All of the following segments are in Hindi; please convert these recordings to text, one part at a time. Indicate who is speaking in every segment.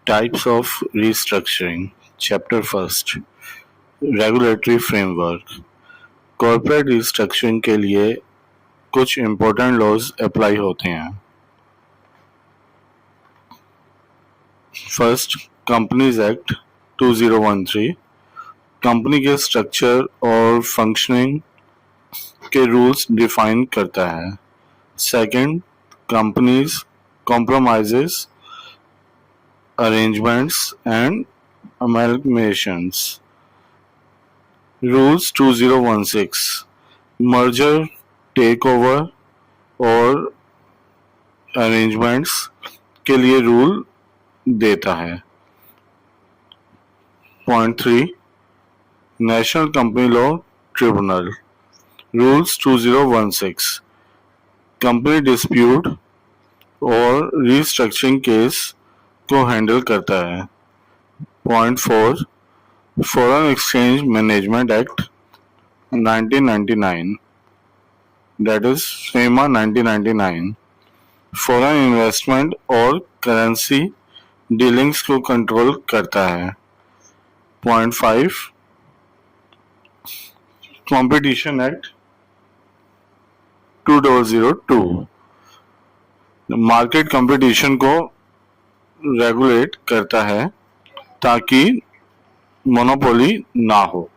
Speaker 1: Types of restructuring. Chapter 1st. Regulatory framework. Corporate restructuring के लिए कुछ इम्पोर्टेंट लॉज अप्लाई होते हैं. फर्स्ट, कंपनीज एक्ट 2013 कंपनी के स्ट्रक्चर और फंक्शनिंग के रूल्स डिफाइन करता है. Second, companies compromises, arrangements and amalgamations. Rules 2016 merger, takeover और arrangements के लिए रूल देता है. Point 3, national company law tribunal. Rules 2016 company dispute और रिस्ट्रक्चरिंग केस को हैंडल करता है. Point 4, foreign exchange management act 1999 that is FEMA 1999 foreign investment और करेंसी डीलिंग्स को कंट्रोल करता है. Point 5, competition act 2002 market competition को रेगुलेट करता है ताकि मोनोपोली ना हो.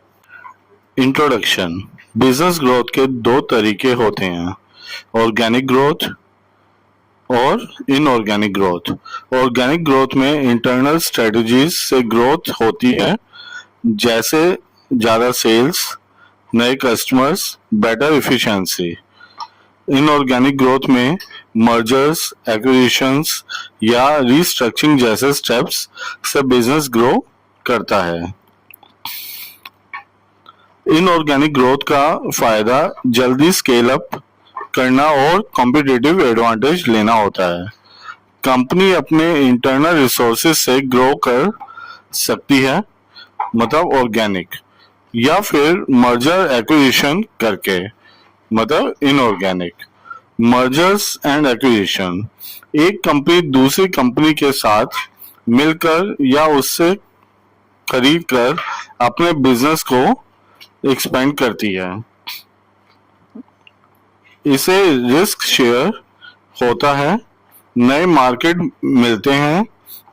Speaker 1: इंट्रोडक्शन. बिजनेस ग्रोथ के दो तरीके होते हैं, ऑर्गेनिक ग्रोथ और इनऑर्गेनिक ग्रोथ. ऑर्गेनिक ग्रोथ में इंटरनल स्ट्रेटजीज से ग्रोथ होती है, जैसे ज़्यादा सेल्स, नए customers, better efficiency. Inorganic growth में मर्जर्स, एक्विजिशंस या रिस्ट्रक्चरिंग जैसे स्टेप्स से बिजनेस ग्रो करता है. इनऑर्गेनिक ग्रोथ का फायदा जल्दी स्केल अप करना और कॉम्पिटिटिव एडवांटेज लेना होता है. कंपनी अपने इंटरनल रिसोर्सेज से ग्रो कर सकती है, मतलब ऑर्गेनिक, या फिर मर्जर एक्विजिशन करके, मतलब इनऑर्गेनिक. Mergers and acquisition. एक कंपनी दूसरी कंपनी के साथ मिलकर या उससे खरीद कर अपने बिजनेस को एक्सपेंड करती है. इसे रिस्क शेयर होता है, नए मार्केट मिलते हैं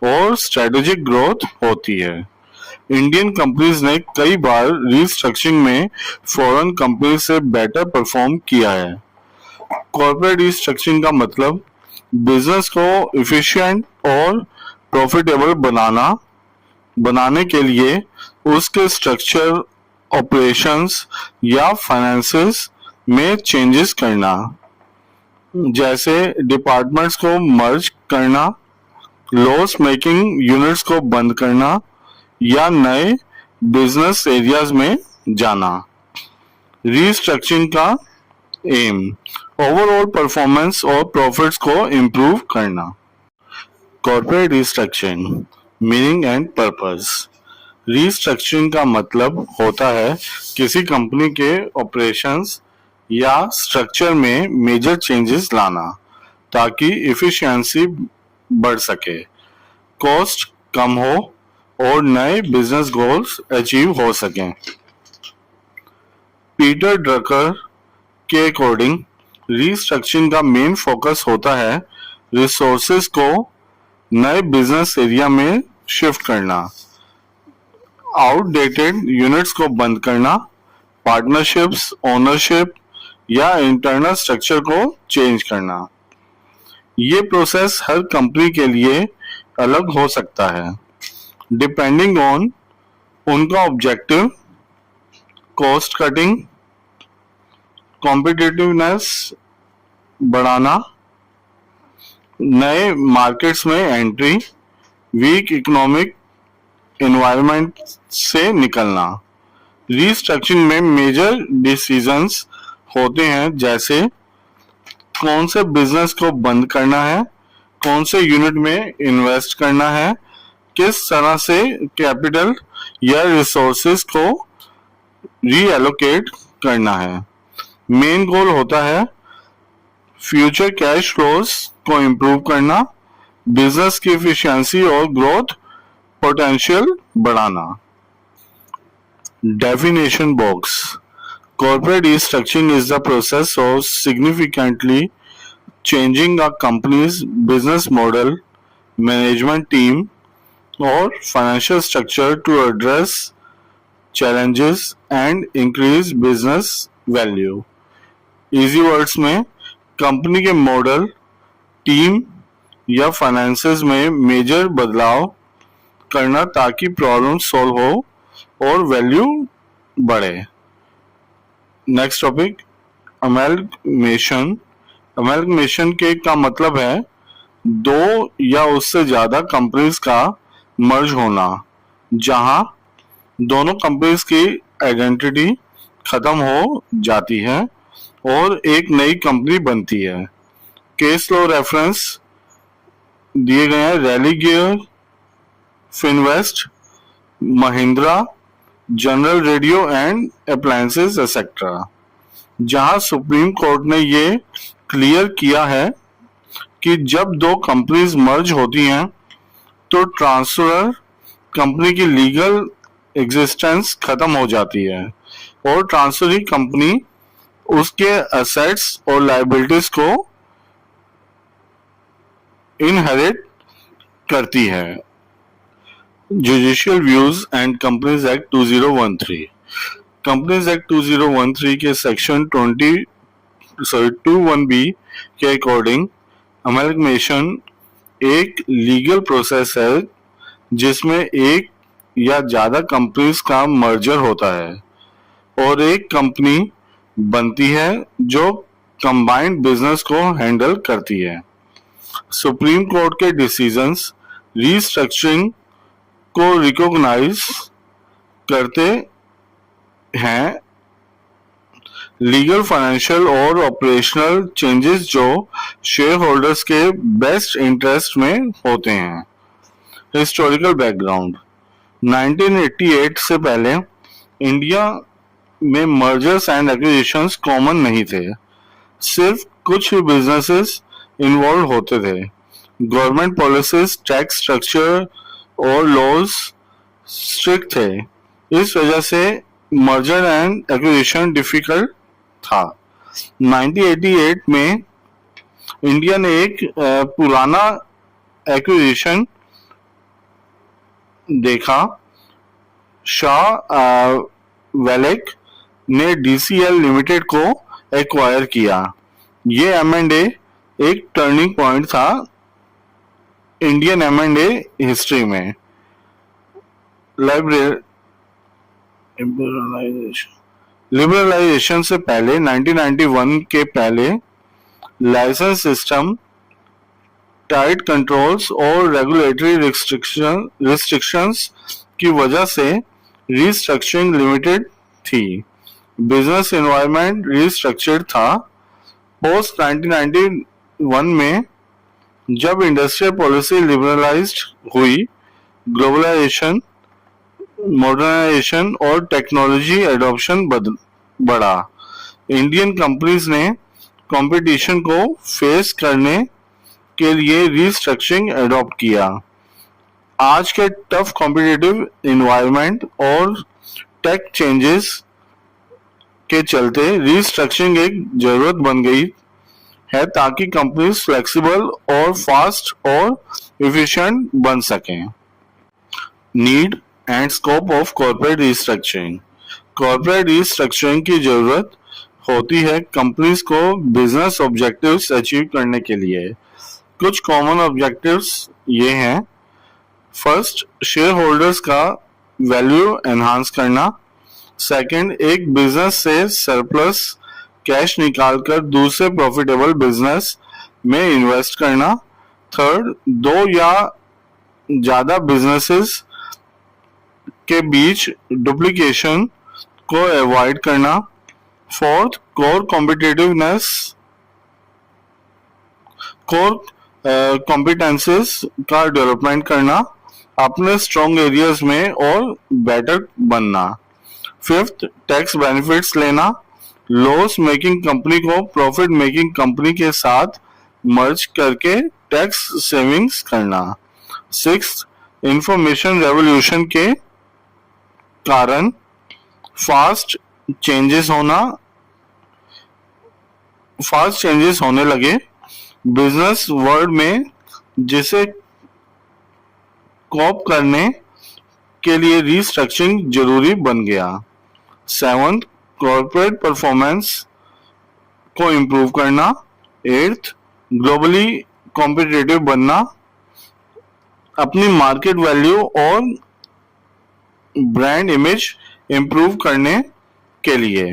Speaker 1: और स्ट्रेटेजिक ग्रोथ होती है. इंडियन कंपनीज ने कई बार रिस्ट्रक्चरिंग में फॉरेन कंपनी से बेटर परफॉर्म किया है. कॉर्पोरेट रिस्ट्रक्चरिंग का मतलब बिजनेस को एफिशिएंट और प्रॉफिटेबल बनाने के लिए उसके स्ट्रक्चर, ऑपरेशंस या फाइनेंसेस में चेंजेस करना, जैसे डिपार्टमेंट्स को मर्ज करना, लॉस मेकिंग यूनिट्स को बंद करना या नए बिजनेस एरियाज में जाना. रिस्ट्रक्चरिंग का एम ओवरऑल परफॉर्मेंस और प्रॉफिट्स को इम्प्रूव करना. Corporate restructuring meaning and purpose. Restructuring का मतलब होता है किसी कंपनी के ऑपरेशंस या स्ट्रक्चर में मेजर चेंजेस लाना ताकि एफिशिएंसी बढ़ सके, कॉस्ट कम हो और नए बिजनेस गोल्स अचीव हो सकें. पीटर ड्रकर के अकॉर्डिंग रिस्ट्रक्चरिंग का मेन फोकस होता है रिसोर्सेज को नए बिजनेस एरिया में शिफ्ट करना, आउटडेटेड यूनिट्स को बंद करना, पार्टनरशिप्स, ओनरशिप या इंटरनल स्ट्रक्चर को चेंज करना. ये प्रोसेस हर कंपनी के लिए अलग हो सकता है, डिपेंडिंग ऑन उनका ऑब्जेक्टिव, कॉस्ट कटिंग, कॉम्पिटिटिवनेस बढ़ाना, नए मार्केट्स में एंट्री, वीक इकोनॉमिक एनवायरनमेंट से निकलना. रिस्ट्रक्चरिंग में मेजर डिसीजंस होते हैं, जैसे कौन से बिजनेस को बंद करना है, कौन से यूनिट में इन्वेस्ट करना है, किस तरह से कैपिटल या रिसोर्सेज को रीएलोकेट करना है. मेन गोल होता है फ्यूचर कैश फ्लोज को इम्प्रूव करना, बिजनेस की एफिशिएंसी और ग्रोथ पोटेंशियल बढ़ाना। Definition box. Corporate restructuring is the process of significantly changing a company's business model, management team, or financial structure to address challenges and increase business value. Easy words में कंपनी के मॉडल, टीम या फाइनेंसेस में मेजर बदलाव करना ताकि प्रॉब्लम सॉल्व हो और वैल्यू बढ़े। Next topic, amalgamation. अमेलगमेशन के का मतलब है दो या उससे ज्यादा कंपनीज का मर्ज होना, जहां दोनों कंपनीज की आइडेंटिटी खत्म हो जाती है और एक नई कंपनी बनती है। केस लो रेफरेंस दिए गए हैं, Religare, Finvest, Mahindra, general radio and appliances etcetera, जहां सुप्रीम कोर्ट ने ये क्लियर किया है कि जब दो कंपनीज मर्ज होती हैं तो ट्रांसफर कंपनी की लीगल एग्जिस्टेंस खत्म हो जाती है और ट्रांसफरी कंपनी उसके एसेट्स और लायबिलिटीज को इनहेरिट करती है। Judicial views and companies act 2013। Companies act 2013 के सेक्शन 21B के अकॉर्डिंग अमेलगमेशन एक लीगल प्रोसेस है जिसमें एक या ज्यादा कंपनीज का मर्जर होता है और एक कंपनी बनती है जो कंबाइंड बिजनेस को हैंडल करती है। सुप्रीम कोर्ट के डिसीजंस रीस्ट्रक्चरिंग को रिकॉग्नाइज करते हैं। लीगल, फाइनेंशियल और ऑपरेशनल चेंजेस जो शेयर होल्डर्स के बेस्ट इंटरेस्ट में होते हैं। Historical background. 1988 से पहले इंडिया में मर्जर्स एंड एक्विजिशंस कॉमन नहीं थे, सिर्फ कुछ ही बिजनेसेस इन्वॉल्व होते थे। गवर्नमेंट पॉलिसीज, टैक्स स्ट्रक्चर और लॉज स्ट्रिक्ट थे, इस वजह से मर्जर एंड एक्विजिशन डिफिकल्ट था। 1988 में इंडिया ने एक पुराना एक्विजिशन देखा। शाह वेलेक ने DCL लिमिटेड को एक्वायर किया। ये M&A एक टर्निंग पॉइंट था इंडियन M&A हिस्ट्री में। लिबरलाइजेशन से पहले 1991 के पहले लाइसेंस सिस्टम, टाइट कंट्रोल्स और रेगुलेटरी रिस्ट्रिक्शंस की वजह से रीस्ट्रक्चरिंग लिमिटेड थी। बिजनेस एनवायरनमेंट रीस्ट्रक्चर्ड था। पोस्ट 1991 में जब इंडस्ट्रियल पॉलिसी लिबरलाइज्ड हुई, ग्लोबलाइजेशन, मॉडर्नाइजेशन और टेक्नोलॉजी एडॉप्शन बढ़ा। इंडियन कंपनीज ने कंपटीशन को फेस करने के लिए रीस्ट्रक्चरिंग एडॉप्ट किया। आज के टफ कॉम्पिटिटिव एनवायरनमेंट और टेक चेंजेस के चलते रीस्ट्रक्चरिंग एक जरूरत बन गई है ताकि कंपनीज फ्लेक्सिबल और फास्ट और एफिशिएंट बन सकें। Need and scope of corporate restructuring. Corporate restructuring की जरूरत होती है कंपनीज को बिजनेस ऑब्जेक्टिव्स अचीव करने के लिए। कुछ कॉमन ऑब्जेक्टिव्स ये हैं। फर्स्ट, शेयर होल्डर्स का वैल्यू एनहांस करना। सेकंड, एक बिजनेस से सरप्लस कैश निकालकर दूसरे प्रॉफिटेबल बिजनेस में इन्वेस्ट करना। थर्ड, दो या ज्यादा बिजनेसेस के बीच डुप्लीकेशन को अवॉइड करना। फोर्थ, कोर कॉम्पिटेंसेस का डेवलपमेंट करना, अपने स्ट्रॉन्ग एरियाज में और बेटर बनना। फिफ्थ, टैक्स बेनिफिट्स लेना, लॉस मेकिंग कंपनी को प्रॉफिट मेकिंग कंपनी के साथ मर्ज करके टैक्स सेविंग्स करना। सिक्स्थ, इंफॉर्मेशन रेवोल्यूशन के कारण फास्ट चेंजेस होने लगे बिजनेस वर्ल्ड में, जिसे कॉप करने के लिए रीस्ट्रक्चरिंग जरूरी बन गया। 7th, कॉर्पोरेट परफॉर्मेंस को इम्प्रूव करना। 8th, ग्लोबली कॉम्पिटिटिव बनना, अपनी मार्केट वैल्यू और ब्रांड इमेज इम्प्रूव करने के लिए।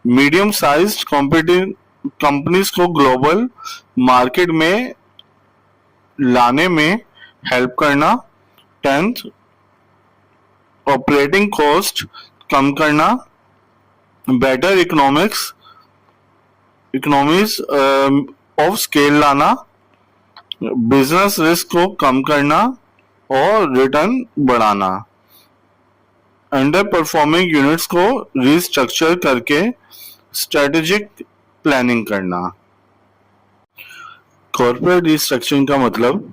Speaker 1: मीडियम साइज्ड कंपनीज को ग्लोबल मार्केट में लाने में हेल्प करना। 10th, ऑपरेटिंग कॉस्ट कम करना, बेटर इकोनॉमीज ऑफ स्केल लाना, बिजनेस रिस्क को कम करना और रिटर्न बढ़ाना। अंडर परफॉर्मिंग यूनिट्स को रीस्ट्रक्चर करके स्ट्रेटेजिक प्लानिंग करना। कॉर्पोरेट रीस्ट्रक्चरिंग का मतलब,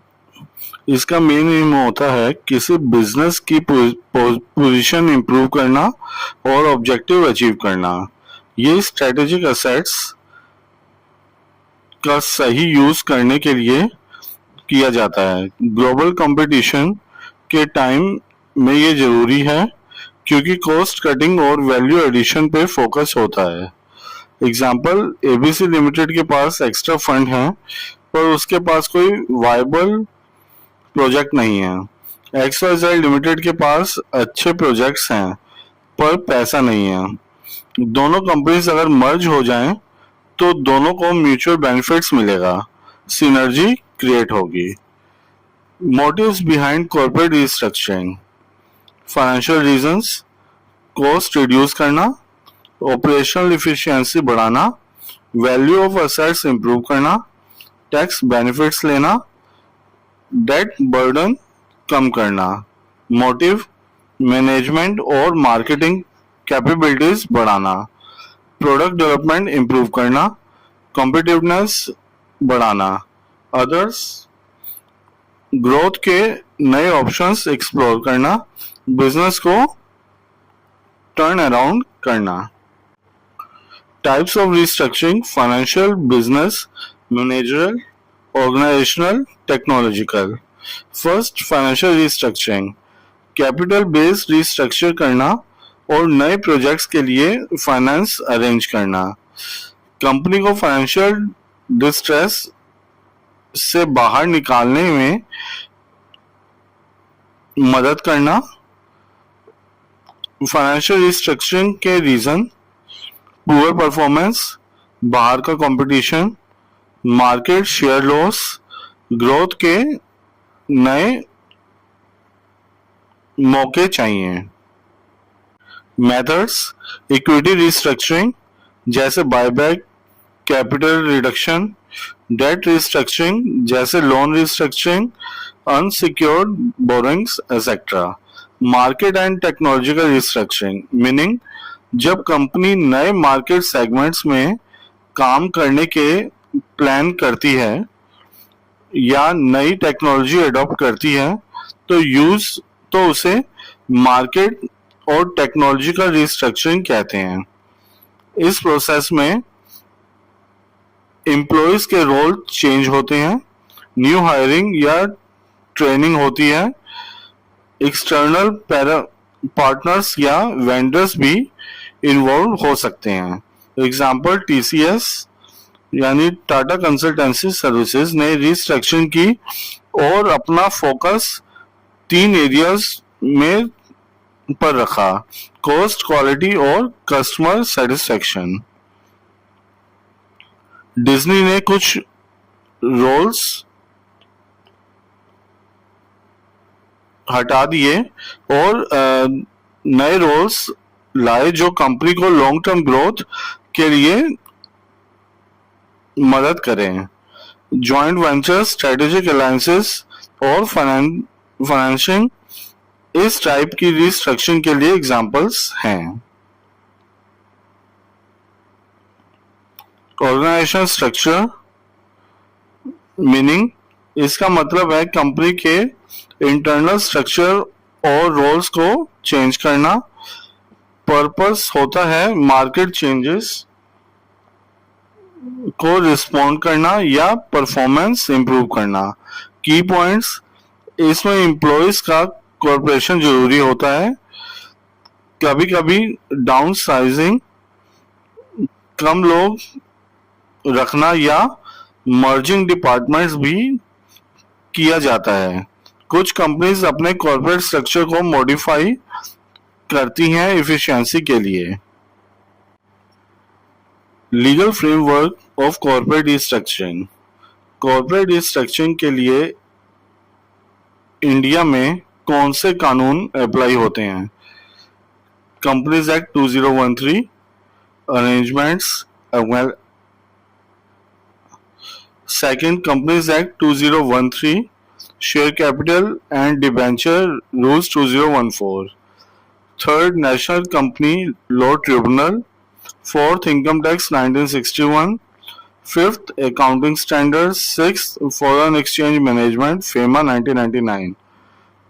Speaker 1: इसका मेन एम होता है किसी बिजनेस की पोजीशन इंप्रूव करना और ऑब्जेक्टिव अचीव करना। ये स्ट्रेटेजिक एसेट्स का सही यूज करने के लिए किया जाता है। ग्लोबल कंपटीशन के टाइम में ये जरूरी है क्योंकि कॉस्ट कटिंग और वैल्यू एडिशन पे फोकस होता है। एग्जाम्पल, एबीसी लिमिटेड के पास एक्स्ट्रा फंड है पर उसके पास कोई वायबल प्रोजेक्ट नहीं है। एक्सवाईजेड लिमिटेड के पास अच्छे प्रोजेक्ट्स हैं पर पैसा नहीं है। दोनों कंपनीज अगर मर्ज हो जाएं तो दोनों को म्यूचुअल बेनिफिट्स मिलेगा, सिनर्जी क्रिएट होगी। Motives behind corporate restructuring, financial reasons, cost reduce करना, ऑपरेशनल इफिशिएंसी बढ़ाना, वैल्यू ऑफ एसेट्स इंप्रूव करना, टैक्स बेनिफिट्स लेना, डेट बर्डन कम करना। मोटिव, मैनेजमेंट और मार्केटिंग कैपेबिलिटीज बढ़ाना, प्रोडक्ट डेवलपमेंट इंप्रूव करना, कॉम्पिटिटिवनेस बढ़ाना। अदर्स, ग्रोथ के नए ऑप्शंस एक्सप्लोर करना, बिजनेस को टर्न अराउंड करना। Types of restructuring, financial, business, managerial, organisational, technological. First, financial restructuring, capital based restructure करना और नए प्रोजेक्ट्स के लिए फाइनेंस अरेंज करना। कंपनी को फाइनेंशियल डिस्ट्रेस से बाहर निकालने में मदद करना। फाइनेंशियल रिस्ट्रक्चरिंग के रीजन, पुअर परफॉर्मेंस, बाहर का competition, market share loss, growth के नए मौके चाहिए। मेथड्स, इक्विटी रिस्ट्रक्चरिंग जैसे buyback, capital reduction, debt restructuring जैसे loan restructuring, unsecured borrowings etcetera. Market and technological restructuring, meaning जब कंपनी नए मार्केट सेगमेंट्स में काम करने के प्लान करती है या नई टेक्नोलॉजी अडॉप्ट करती है तो उसे मार्केट और टेक्नोलॉजिकल रिस्ट्रक्चरिंग कहते हैं। इस प्रोसेस में एम्प्लॉयज के रोल चेंज होते हैं, न्यू हायरिंग या ट्रेनिंग होती है, एक्सटर्नल पार्टनर्स या वेंडर्स भी इन्वॉल्व हो सकते हैं। एग्जाम्पल, टीसीएस यानी टाटा कंसल्टेंसी सर्विसेज ने रिस्ट्रक्चरिंग की और अपना फोकस 3 एरियाज में पर रखा, कॉस्ट, क्वालिटी और कस्टमर सेटिस्फेक्शन। डिज्नी ने कुछ रोल्स हटा दिए और नए रोल्स लाए जो कंपनी को लॉन्ग टर्म ग्रोथ के लिए मदद करें। जॉइंट वेंचर्स, स्ट्रेटेजिक अलायंसेस और फाइनेंसिंग इस टाइप की रिस्ट्रक्चरिंग के लिए एग्जांपल्स हैं। ऑर्गेनाइजेशन स्ट्रक्चर, मीनिंग इसका मतलब है कंपनी के इंटरनल स्ट्रक्चर और रोल्स को चेंज करना। पर्पस होता है मार्केट चेंजेस को रिस्पॉन्ड करना या परफॉर्मेंस इंप्रूव करना। की पॉइंट्स, इसमें एम्प्लॉयज का कॉर्पोरेशन जरूरी होता है। कभी कभी डाउन साइजिंग, कम लोग रखना या मर्जिंग डिपार्टमेंट्स भी किया जाता है। कुछ कंपनीज अपने कॉर्पोरेट स्ट्रक्चर को मॉडिफाई करती हैं एफिशिएंसी के लिए। Legal framework of corporate restructuring. Corporate restructuring के लिए इंडिया में कौन से कानून अप्लाई होते हैं? Companies act 2013, arrangements, second companies act 2013, share capital and debenture rules 2014, third national company law tribunal, fourth income tax 1961, fifth accounting standard, sixth foreign exchange management FEMA 1999,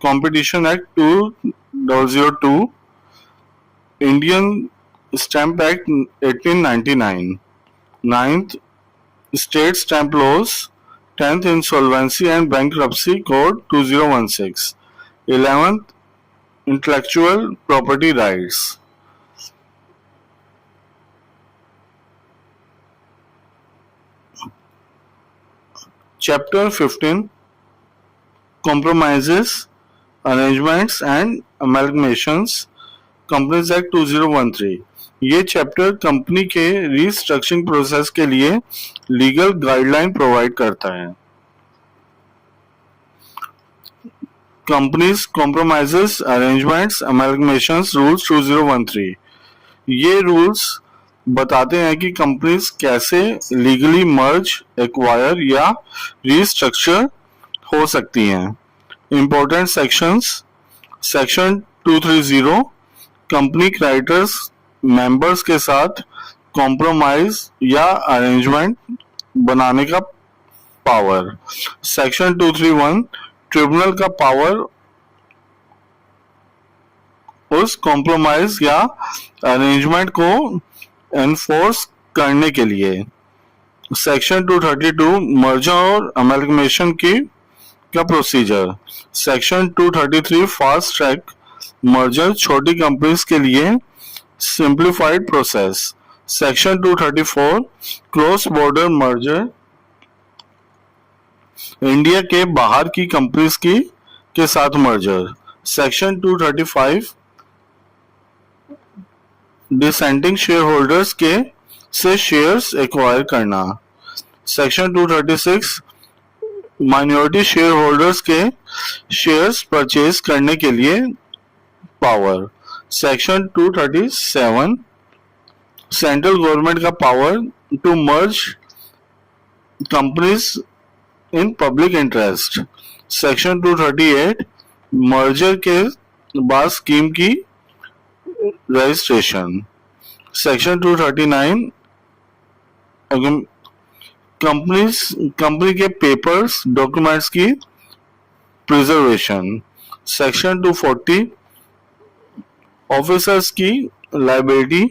Speaker 1: competition act 2002, Indian stamp act 1899, ninth state stamp laws, 10th insolvency and bankruptcy code 2016, 11th intellectual property rights. Chapter 15 compromises, arrangements and amalgamations, companies act 2013। ये चैप्टर कंपनी के रीस्ट्रक्चरिंग प्रोसेस के लिए लीगल गाइडलाइन प्रोवाइड करता है। Companies compromises, arrangements, amalgamations rules 2013। ये रूल्स बताते हैं कि कंपनीज कैसे लीगली मर्ज, एक्वायर या रीस्ट्रक्चर हो सकती हैं। Important sections, section 230, company creditors members के साथ कॉम्प्रोमाइज या अरेंजमेंट बनाने का पावर। सेक्शन 231, ट्रिब्यूनल का पावर उस कॉम्प्रोमाइज या अरेंजमेंट को एनफोर्स करने के लिए। सेक्शन 232, मर्जर और अमेलगमेशन का procedure. Section 233, fast track merger, छोटी कंपनीज के लिए simplified process. Section 234, cross border merger, India के बाहर की कंपनीज के साथ merger. Section 235, dissenting share holders से शेयर्स एक्वायर करना। सेक्शन 236, माइनॉरिटी शेयर होल्डर्स के शेयर्स परचेज करने के लिए पावर। सेक्शन 237, सेंट्रल गवर्नमेंट का power to merge companies in public interest. Section 238, merger के बाद स्कीम की रजिस्ट्रेशन। सेक्शन 239, कंपनी के पेपर्स डॉक्यूमेंट्स की प्रिजर्वेशन। सेक्शन 240, ऑफिसर्स की लायबिलिटी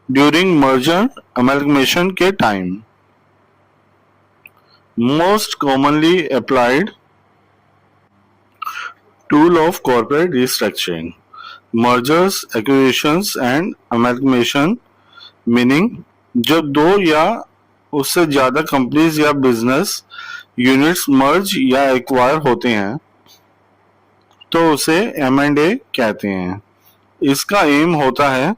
Speaker 1: ड्यूरिंग मर्जर अमेलगमेशन के time. Most commonly applied tool of corporate restructuring, mergers, acquisitions and amalgamation, meaning जब दो या उससे ज्यादा कंपनीज या बिजनेस यूनिट्स मर्ज या एक्वायर होते हैं तो उसे M&A कहते हैं। इसका एम होता है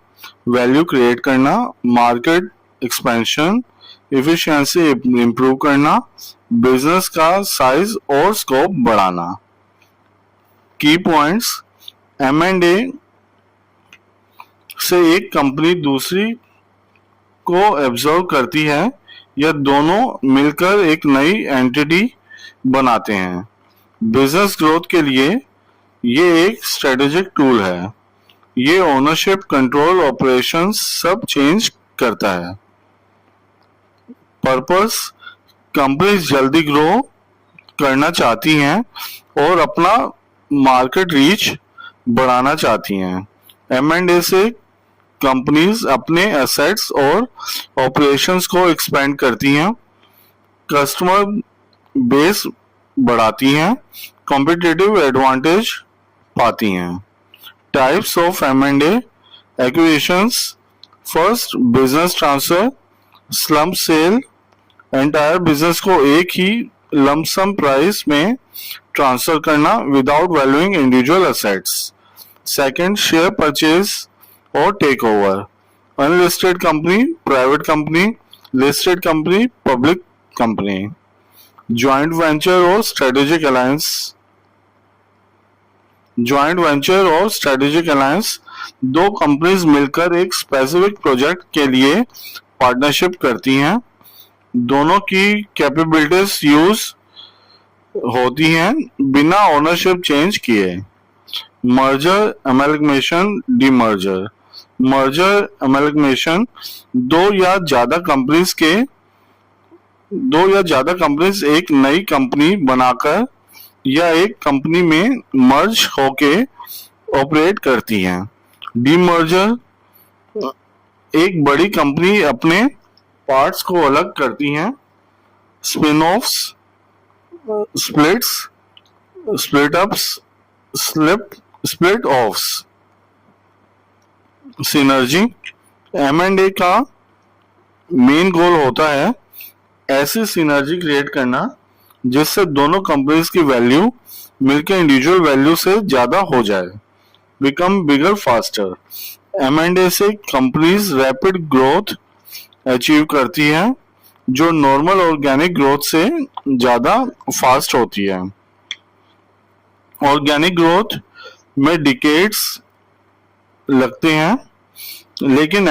Speaker 1: वैल्यू क्रिएट करना, मार्केट एक्सपेंशन, एफिशिएंसी इंप्रूव करना, बिजनेस का साइज और स्कोप बढ़ाना। की पॉइंट्स, M&A से एक कंपनी दूसरी को एब्जॉर्व करती है या दोनों मिलकर एक नई एंटिटी बनाते हैं। बिजनेस ग्रोथ के लिए ये एक स्ट्रेटेजिक टूल है। ये ओनरशिप, कंट्रोल, ऑपरेशंस सब चेंज करता है। पर्पस, कंपनी जल्दी ग्रो करना चाहती हैं और अपना मार्केट रीच बढ़ाना चाहती हैं। M&A से कंपनीज अपने एसेट्स और ऑपरेशंस को एक्सपेंड करती हैं, कस्टमर बेस बढ़ाती हैं, कॉम्पिटिटिव एडवांटेज पाती हैं। Types of M&A acquisitions: first, business transfer, slump sale, entire business को एक ही लमसम प्राइस में ट्रांसफर करना without valuing individual assets. Second, share purchase और take over, unlisted company, private company, listed company, public company. Joint venture और स्ट्रेटेजिक अलायंस, ज्वाइंट वेंचर और स्ट्रेटेजिक अलायंस, दो कंपनीज मिलकर एक स्पेसिफिक प्रोजेक्ट के लिए पार्टनरशिप करती हैं, दोनों की कैपेबिलिटीज यूज होती हैं बिना ओनरशिप चेंज किए। Merger, amalgamation, demerger, merger amalgamation, दो या ज्यादा कंपनीज एक नई कंपनी बनाकर या एक कंपनी में मर्ज होके ऑपरेट करती हैं। डीमर्जर, एक बड़ी कंपनी अपने पार्ट्स को अलग करती हैं। Spin offs, splits, split ups, split offs. Synergy, M&A का मेन गोल होता है ऐसी सिनर्जी क्रिएट करना जिससे दोनों कंपनीज की वैल्यू मिलकर इंडिविजुअल वैल्यू से ज्यादा हो जाए। बिकम बिगर फास्टर, M&A से कंपनीज रैपिड ग्रोथ अचीव करती है जो नॉर्मल ऑर्गेनिक ग्रोथ से ज्यादा फास्ट होती है। ऑर्गेनिक ग्रोथ में डिकेड्स लगते हैं, लेकिन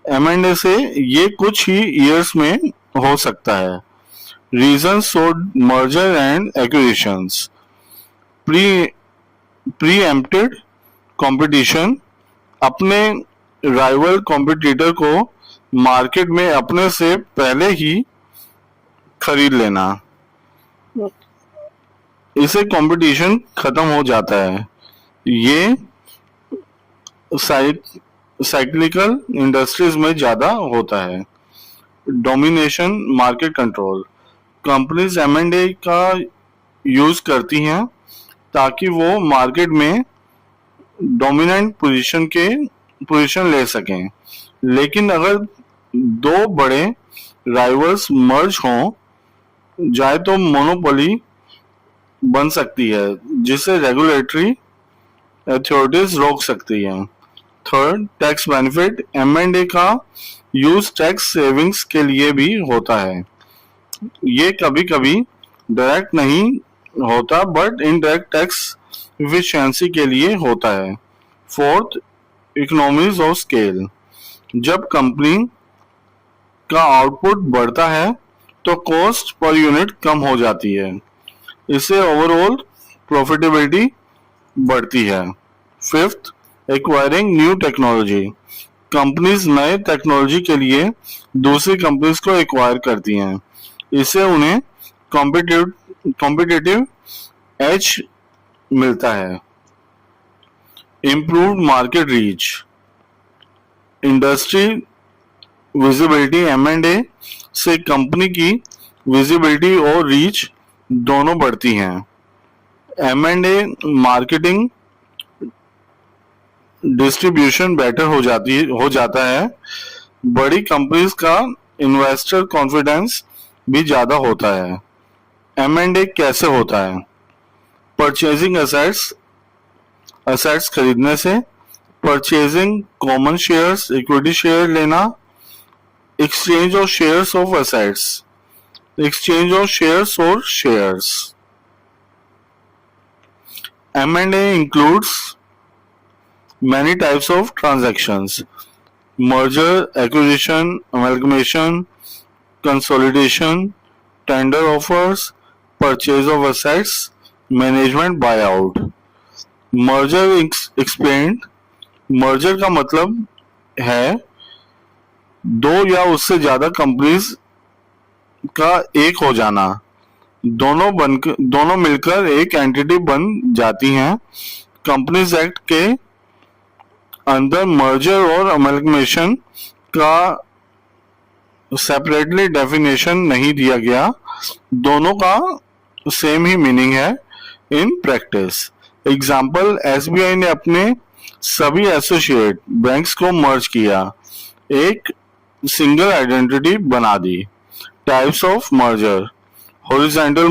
Speaker 1: M&A से ये कुछ ही ईयर्स में हो सकता है। Reasons for merger and acquisitions: preempted competition, अपने राइवल कॉम्पिटिटर को मार्केट में अपने से पहले ही खरीद लेना, इससे कंपटीशन खत्म हो जाता है। ये साइक्लिकल इंडस्ट्रीज में ज्यादा होता है। Domination, market control, companies M&A का यूज करती हैं ताकि वो मार्केट में डोमिनेंट पोजीशन ले सकें, लेकिन अगर दो बड़े राइवल्स मर्ज हो जाए तो मोनोपोली बन सकती है जिसे रेगुलेटरी अथॉरिटीज रोक सकती हैं। थर्ड, टैक्स बेनिफिट, M&A का यूज टैक्स सेविंग्स के लिए भी होता है। ये कभी कभी डायरेक्ट नहीं होता बट इनडायरेक्ट टैक्स इफिशिएंसी के लिए होता है। फोर्थ, इकोनॉमीज ऑफ स्केल, जब कंपनी का आउटपुट बढ़ता है तो कॉस्ट पर यूनिट कम हो जाती है, इससे ओवरऑल प्रॉफिटेबिलिटी बढ़ती है। Fifth, acquiring new technology, companies नए टेक्नोलॉजी के लिए दूसरी कंपनीज को एक्वायर करती हैं, इससे उन्हें कॉम्पिटिटिव एज मिलता है। Improved market reach, industry visibility, M&A से कंपनी की विजिबिलिटी और रीच दोनों बढ़ती हैं। M&A मार्केटिंग डिस्ट्रीब्यूशन बेटर हो जाता है। बड़ी कंपनीज का इन्वेस्टर कॉन्फिडेंस भी ज्यादा होता है। M&A कैसे होता है? परचेजिंग असेट्स खरीदने से, purchasing common shares, equity share लेना, exchange of shares of assets, exchange of shares or shares. M&A includes many types of transactions: merger, acquisition, amalgamation, consolidation, tender offers, purchase of assets, management buyout. Merger explained, merger का मतलब है दो या उससे ज्यादा कंपनीज का एक हो जाना, दोनों मिलकर एक एंटिटी बन जाती हैं। कंपनीज एक्ट के अंदर मर्जर और अमलगमेशन का सेपरेटली डेफिनेशन नहीं दिया गया, दोनों का सेम ही मीनिंग है इन प्रैक्टिस। एग्जाम्पल, एसबीआई ने अपने सभी एसोसिएट बैंक्स को मर्ज किया, एक सिंगल आइडेंटिटी बना दी। Types of merger, horizontal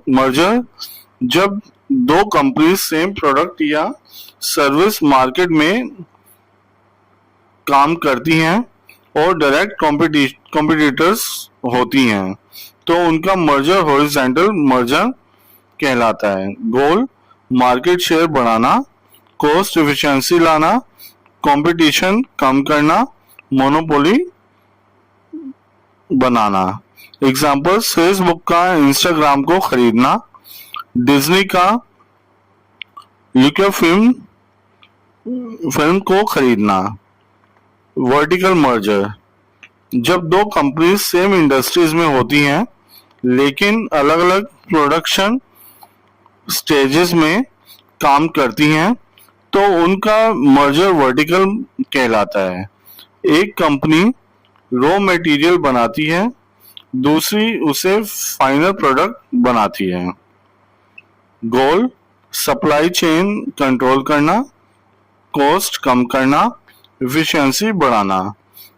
Speaker 1: merger जब दो कंपनी सेम प्रोडक्ट या सर्विस मार्केट में काम करती हैं और डायरेक्ट कॉम्पिटिटर्स होती हैं तो उनका मर्जर हॉरिजॉन्टल मर्जर कहलाता है। गोल, मार्केट शेयर बढ़ाना, कॉस्ट एफिशिएंसी लाना, कंपटीशन कम करना, मोनोपोली बनाना। एग्जांपल, फेसबुक का इंस्टाग्राम को खरीदना, डिज्नी का यूके फिल्म को खरीदना। वर्टिकल मर्जर, जब दो कंपनीज सेम इंडस्ट्रीज में होती हैं लेकिन अलग अलग प्रोडक्शन स्टेजेस में काम करती हैं तो उनका मर्जर वर्टिकल कहलाता है। एक कंपनी रॉ मटेरियल बनाती है, दूसरी उसे फाइनल प्रोडक्ट बनाती है। गोल, सप्लाई चेन कंट्रोल करना, कॉस्ट कम करना, एफिशिएंसी बढ़ाना।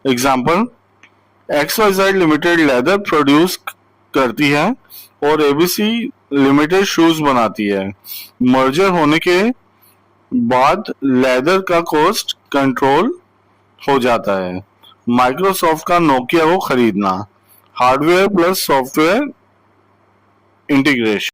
Speaker 1: Example, XYZ limited leather produce करती है और ABC लिमिटेड शूज बनाती है। मर्जर होने के बाद लेदर का कॉस्ट कंट्रोल हो जाता है। माइक्रोसॉफ्ट का नोकिया को खरीदना, हार्डवेयर प्लस सॉफ्टवेयर इंटीग्रेशन।